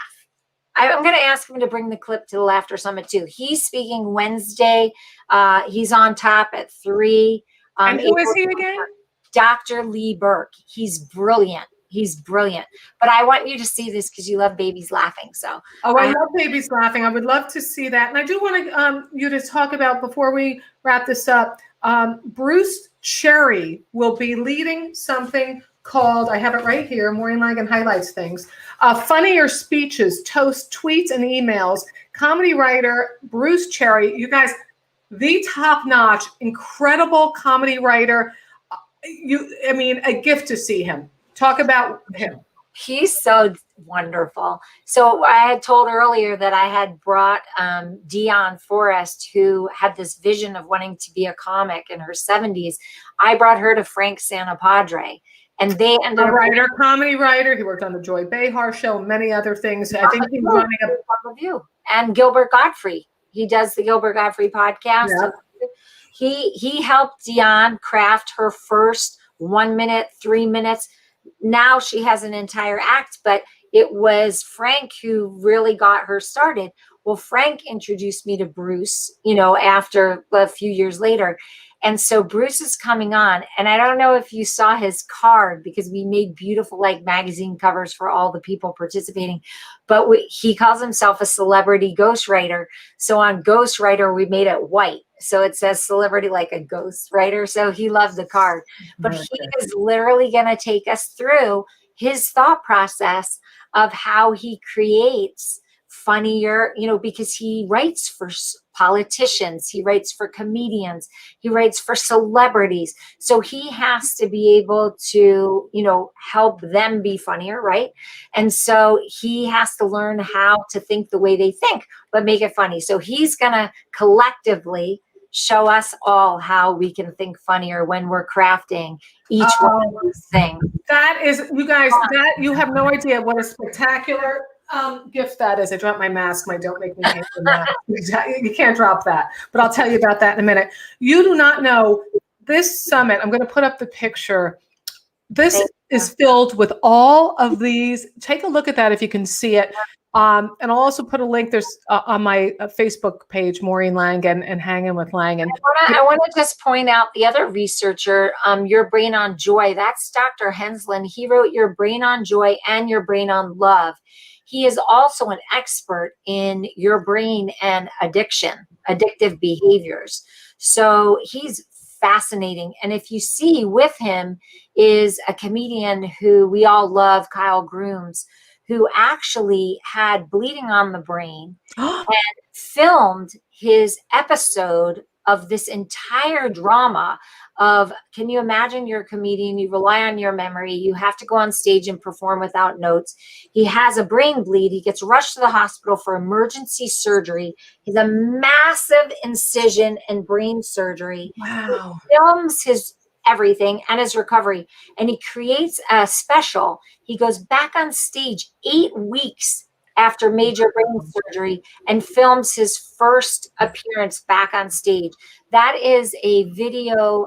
I'm going to ask him to bring the clip to the Laughter Summit too. He's speaking Wednesday. He's on top at 3. And who is he again? Dr. Lee Burke. He's brilliant. But I want you to see this because you love babies laughing. So, I love babies laughing. I would love to see that. And I do want you to talk about, before we wrap this up, Bruce Cherry will be leading something called, I have it right here, Maureen Langan highlights things, Funnier Speeches, Toast, Tweets, and Emails. Comedy writer Bruce Cherry, you guys, the top-notch, incredible comedy writer. A gift to see him. Talk about him. He's so wonderful. So I had told earlier that I had brought Dion Forrest, who had this vision of wanting to be a comic in her 70s. I brought her to Frank Santapadre, and they ended up comedy writer. He worked on the Joy Behar Show and many other things. I think he's running a review. And Gilbert Gottfried. He does the Gilbert Gottfried podcast. Yeah. He helped Dion craft her first 1 minute, 3 minutes. Now she has an entire act, but it was Frank who really got her started. Well, Frank introduced me to Bruce, after a few years later. And so Bruce is coming on, and I don't know if you saw his card because we made beautiful magazine covers for all the people participating, but he calls himself a celebrity ghostwriter. So on ghostwriter, we made it white. So it says celebrity like a ghostwriter. So he loved the card, but he is literally going to take us through his thought process of how he creates funnier, because he writes for politicians, he writes for comedians, he writes for celebrities. So he has to be able to, help them be funnier, right? And so he has to learn how to think the way they think, but make it funny. So he's going to collectively show us all how we can think funnier when we're crafting each one of these things. That is, you guys, that you have no idea what a spectacular gift that is. I dropped my mask. Don't make me take the mask. You can't drop that, but I'll tell you about that in a minute. You do not know this summit. I'm going to put up the picture. This is filled with all of these. Take a look at that if you can see it. And I'll also put a link. There's on my Facebook page, Maureen Langan and Hanging with Langan. I want to just point out the other researcher, Your Brain on Joy. That's Dr. Hensland. He wrote Your Brain on Joy and Your Brain on Love. He is also an expert in your brain and addictive behaviors. So he's fascinating. And if you see with him is a comedian who we all love, Kyle Grooms, who actually had bleeding on the brain and filmed his episode of this entire drama of, can you imagine, you're a comedian, you rely on your memory, you have to go on stage and perform without notes. He has a brain bleed. He gets rushed to the hospital for emergency surgery. He's a massive incision and brain surgery. Wow. He films his everything and his recovery, and he creates a special. He goes back on stage 8 weeks after major brain surgery and films his first appearance back on stage. That is a video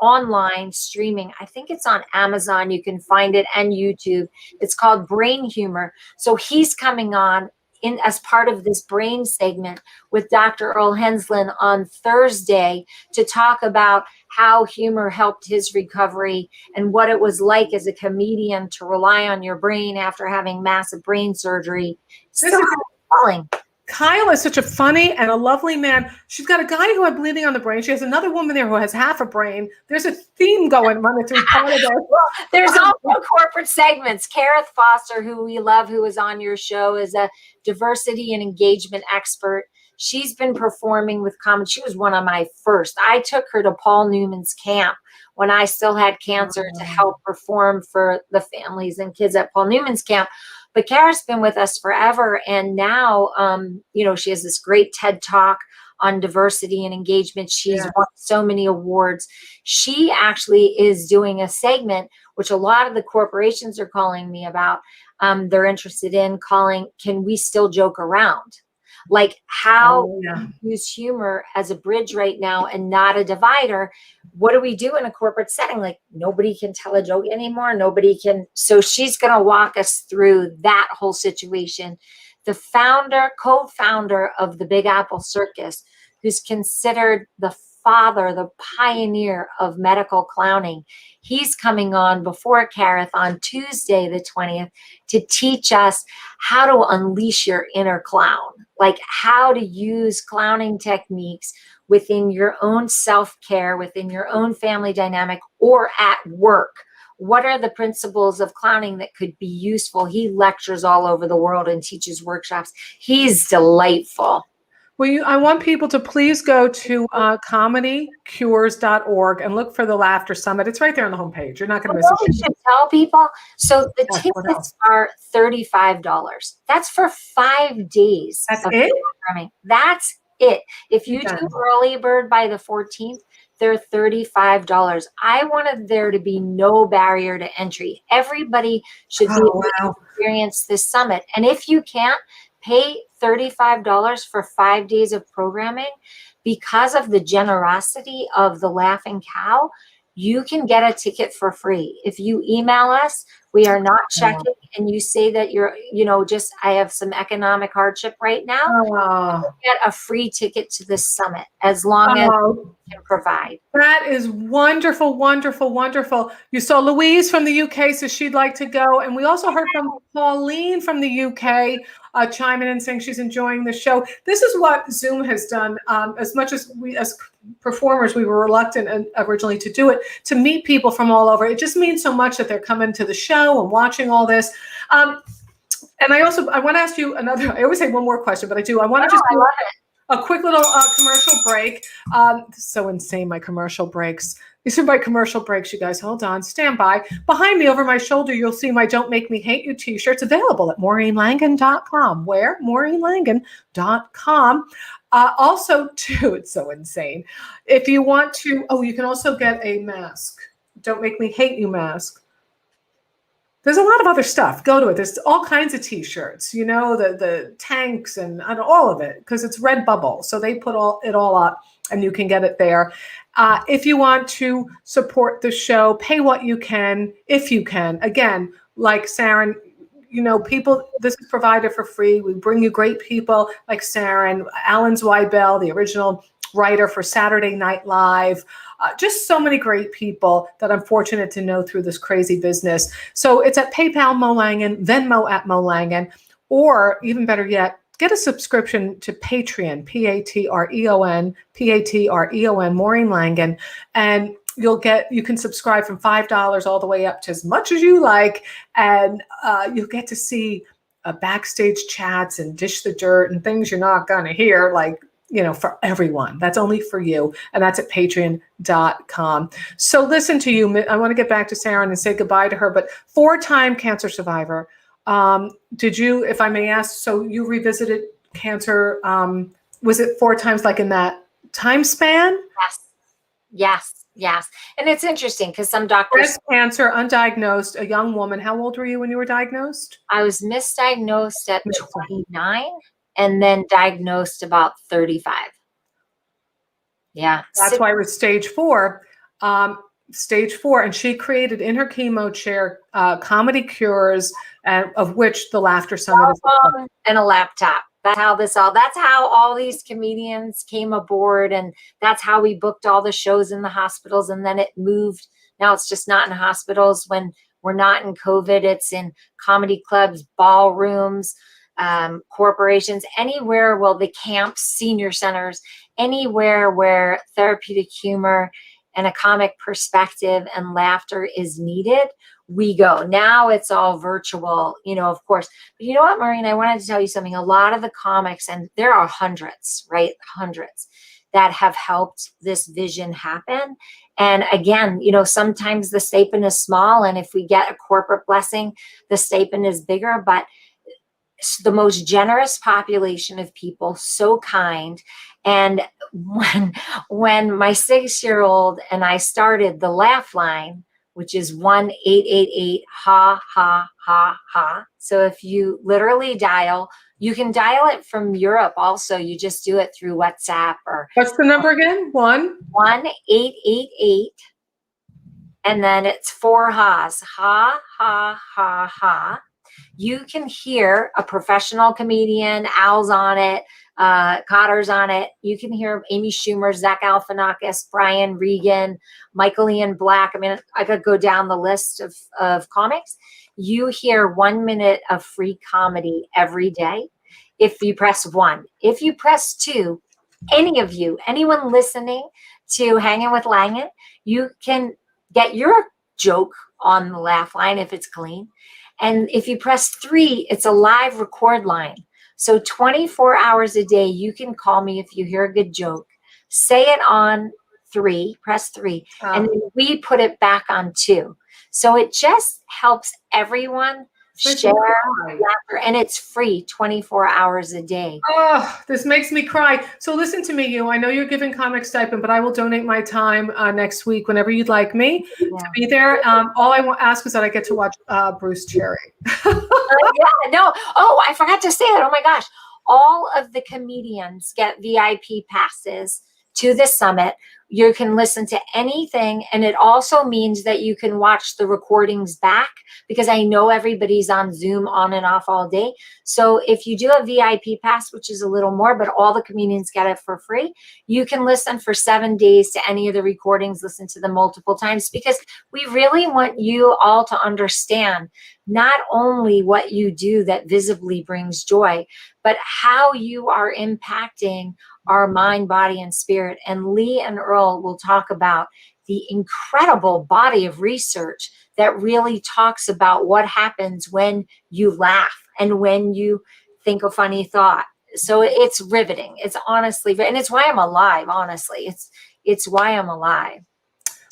online streaming. I think it's on Amazon. You can find it, and YouTube. It's called Brain Humor. So he's coming on in as part of this brain segment with Dr. Earl Henslin on Thursday to talk about how humor helped his recovery and what it was like as a comedian to rely on your brain after having massive brain surgery. So falling. Kyle is such a funny and a lovely man. She's got a guy who had bleeding on the brain. She has another woman there who has half a brain. There's a theme going running through Canada. There's also corporate segments. Kareth Foster, who we love, who was on your show, is a diversity and engagement expert. She's been performing with comedy. She was one of my first. I took her to Paul Newman's camp when I still had cancer to help perform for the families and kids at Paul Newman's camp. But Kara's been with us forever. And now, she has this great TED Talk on diversity and engagement. She's won so many awards. She actually is doing a segment, which a lot of the corporations are calling me about. They're interested in calling, Can We Still Joke Around? Like how we use humor as a bridge right now and not a divider. What do we do in a corporate setting? Like nobody can tell a joke anymore. Nobody can. So she's going to walk us through that whole situation. The co-founder of the Big Apple Circus, who's considered the father, the pioneer of medical clowning. He's coming on before Kareth on Tuesday, the 20th, to teach us how to unleash your inner clown, like how to use clowning techniques within your own self-care, within your own family dynamic, or at work. What are the principles of clowning that could be useful? He lectures all over the world and teaches workshops. He's delightful. Well, I want people to please go to comedycures.org and look for the Laughter Summit. It's right there on the homepage. You're not going to miss it. You should tell people. So the tickets are $35. That's for 5 days. That's it? Programming. That's it. If you do early bird by the 14th, they're $35. I wanted there to be no barrier to entry. Everybody should be able to experience this summit. And if you can't, pay $35 for 5 days of programming. Because of the generosity of the Laughing Cow, you can get a ticket for free. If you email us, we are not checking, and you say that you're, I have some economic hardship right now, you get a free ticket to this summit as long as you can provide. That is wonderful, wonderful, wonderful. You saw Louise from the UK, so she'd like to go. And we also heard from Pauline from the UK chime in and saying she's enjoying the show. This is what Zoom has done. As much as we, as performers, we were reluctant originally to do it, to meet people from all over. It just means so much that they're coming to the show and watching all this. And I want to ask you another, I always say one more question, but I want to just do a quick little commercial break. So insane, my commercial breaks. These are my commercial breaks, you guys. Hold on, stand by. Behind me over my shoulder, you'll see my Don't Make Me Hate You t-shirts available at MaureenLangan.com. Where? MaureenLangan.com. Also, too, it's so insane. If you want to, you can also get a mask. Don't Make Me Hate You mask. There's a lot of other stuff. Go to it. There's all kinds of t-shirts, the tanks and all of it, because it's Redbubble. So they put it all up and you can get it there. If you want to support the show, pay what you can, if you can. Again, like Saranne, people, this is provided for free. We bring you great people like Saranne, Alan Zweibel, the original writer for Saturday Night Live. Just so many great people that I'm fortunate to know through this crazy business. So it's at PayPal Mo Langan, Venmo at Mo Langan, or even better yet, get a subscription to Patreon, Patreon, Maureen Langen, and you can subscribe from $5 all the way up to as much as you like, and you'll get to see backstage chats and dish the dirt and things you're not gonna hear, like, for everyone. That's only for you, and that's at patreon.com. So listen to you. I want to get back to Saranne and say goodbye to her, but 4-time cancer survivor. Did you, if I may ask, so you revisited cancer, was it 4 times like in that time span? Yes. And it's interesting because some doctors. Breast cancer, undiagnosed, a young woman. How old were you when you were diagnosed? I was misdiagnosed at 29 and then diagnosed about 35. Yeah. That's why we're stage 4. Stage 4, and she created in her chemo chair Comedy Cures, of which the Laughter Summit is. And a laptop. That's how all these comedians came aboard, and that's how we booked all the shows in the hospitals, and then it moved. Now it's just not in hospitals. When we're not in COVID, it's in comedy clubs, ballrooms, corporations, anywhere, the camps, senior centers, anywhere where therapeutic humor and a comic perspective and laughter is needed, we go. Now it's all virtual, of course. But you know what, Maureen, I wanted to tell you something. A lot of the comics, and there are hundreds, right? Hundreds that have helped this vision happen. And again, sometimes the stipend is small, and if we get a corporate blessing, the stipend is bigger, but the most generous population of people, so kind. And when my 6-year-old and I started the laugh line, which is 1-888-ha-ha-ha-ha. So if you literally dial, you can dial it from Europe also. You just do it through WhatsApp or. What's the number again? 1-888. And then it's 4 ha's. Ha, ha, ha, ha. You can hear a professional comedian, Al's on it, Cotter's on it. You can hear Amy Schumer, Zach Galifianakis, Brian Regan, Michael Ian Black. I mean, I could go down the list of comics. You hear 1 minute of free comedy every day if you press 1. If you press 2, anyone listening to Hanging with Langen, you can get your joke on the laugh line if it's clean. And if you press 3, it's a live record line. So 24 hours a day, you can call me if you hear a good joke. Say it on 3, press 3, and then we put it back on 2. So it just helps everyone share laughter, and it's free 24 hours a day. Oh, this makes me cry. So listen to me, I know you're giving comic stipend, but I will donate my time next week whenever you'd like me to be there. All I want to ask is that I get to watch Bruce Cherry. I forgot to say that. Oh my gosh. All of the comedians get VIP passes to the summit. You can listen to anything, and it also means that you can watch the recordings back, because I know everybody's on Zoom on and off all day. So if you do a VIP pass, which is a little more, but all the comedians get it for free, you can listen for 7 days to any of the recordings, listen to them multiple times, because we really want you all to understand not only what you do that visibly brings joy, but how you are impacting our mind, body, and spirit. And Lee and Earl will talk about the incredible body of research that really talks about what happens when you laugh and when you think a funny thought. So it's riveting. It's honestly, and it's why I'm alive, honestly. It's why I'm alive.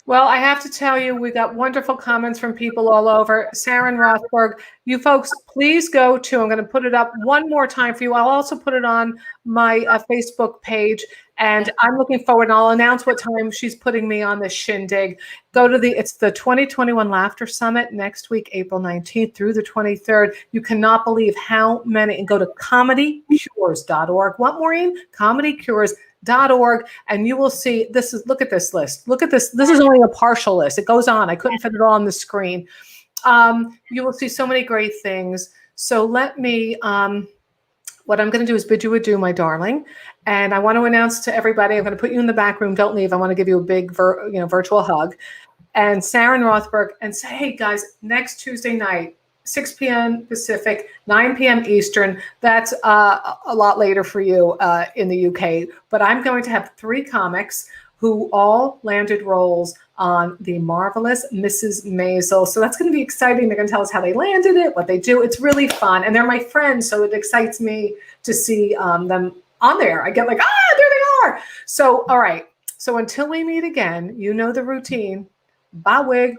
Well, I have to tell you, we got wonderful comments from people all over. Saranne Rothberg, you folks, please go to, I'm going to put it up one more time for you. I'll also put it on my Facebook page, and I'm looking forward, and I'll announce what time she's putting me on this shindig. It's the 2021 Laughter Summit next week, April 19th through the 23rd. You cannot believe how many, and go to comedycures.org. What, Maureen? Comedycures.org, and you will see look at this list. Look at this. This is only a partial list. It goes on. I couldn't fit it all on the screen. You will see so many great things. So let me, what I'm going to do is bid you adieu, my darling. And I want to announce to everybody, I'm going to put you in the back room. Don't leave. I want to give you a big virtual hug. And Saranne Rothberg, and say, hey guys, next Tuesday night, 6 p.m. Pacific, 9 p.m. Eastern. That's a lot later for you in the UK. But I'm going to have 3 comics who all landed roles on The Marvelous Mrs. Maisel. So that's going to be exciting. They're going to tell us how they landed it, what they do. It's really fun. And they're my friends, so it excites me to see them on there. I get like, there they are. So, all right. So until we meet again, you know the routine. Bye, Wig.